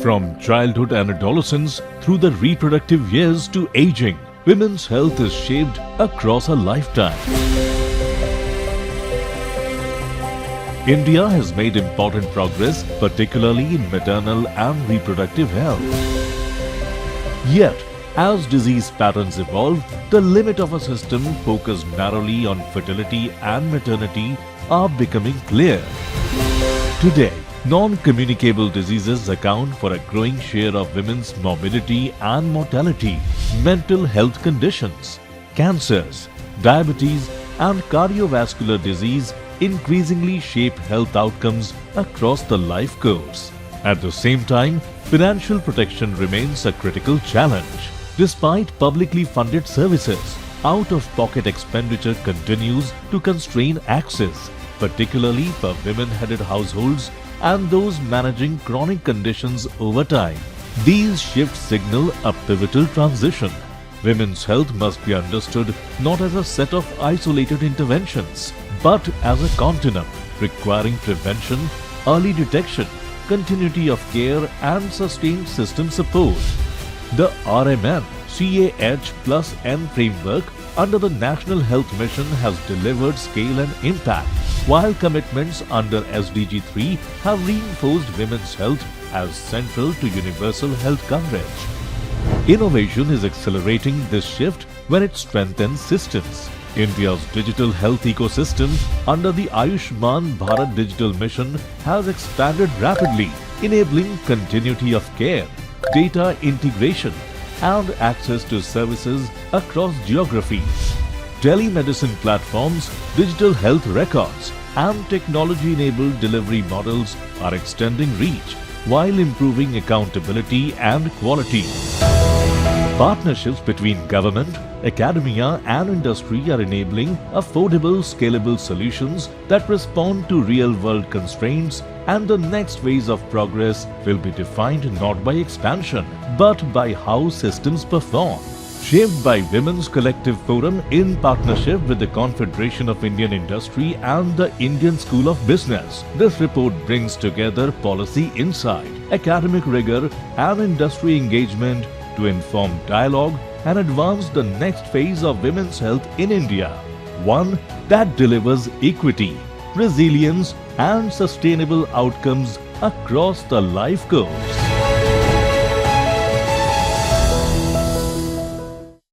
From childhood and adolescence through the reproductive years to aging, women's health is shaped across a lifetime. India has made important progress, particularly in maternal and reproductive health. Yet, as disease patterns evolve, the limit of a system focused narrowly on fertility and maternity are becoming clear. Today, non-communicable diseases account for a growing share of women's morbidity and mortality. Mental health conditions, cancers, diabetes and cardiovascular disease increasingly shape health outcomes across the life course. At the same time, financial protection remains a critical challenge. Despite publicly funded services, out-of-pocket expenditure continues to constrain access, particularly for women-headed households and those managing chronic conditions over time. These shifts signal a pivotal transition. Women's health must be understood not as a set of isolated interventions, but as a continuum requiring prevention, early detection, continuity of care and sustained system support. The RMN CAH+N framework under the National Health Mission has delivered scale and impact, while commitments under SDG 3 have reinforced women's health as central to universal health coverage. Innovation is accelerating this shift when it strengthens systems. India's digital health ecosystem under the Ayushman Bharat Digital Mission has expanded rapidly, enabling continuity of care, data integration, and access to services across geographies. Telemedicine platforms, digital health records, and technology-enabled delivery models are extending reach while improving accountability and quality. Partnerships between government, academia, and industry are enabling affordable, scalable solutions that respond to real-world constraints, and the next phase of progress will be defined not by expansion, but by how systems perform. Shaped by Women's Collective Forum in partnership with the Confederation of Indian Industry and the Indian School of Business, this report brings together policy insight, academic rigor, and industry engagement to inform dialogue and advance the next phase of women's health in India, one that delivers equity, resilience, and sustainable outcomes across the life course.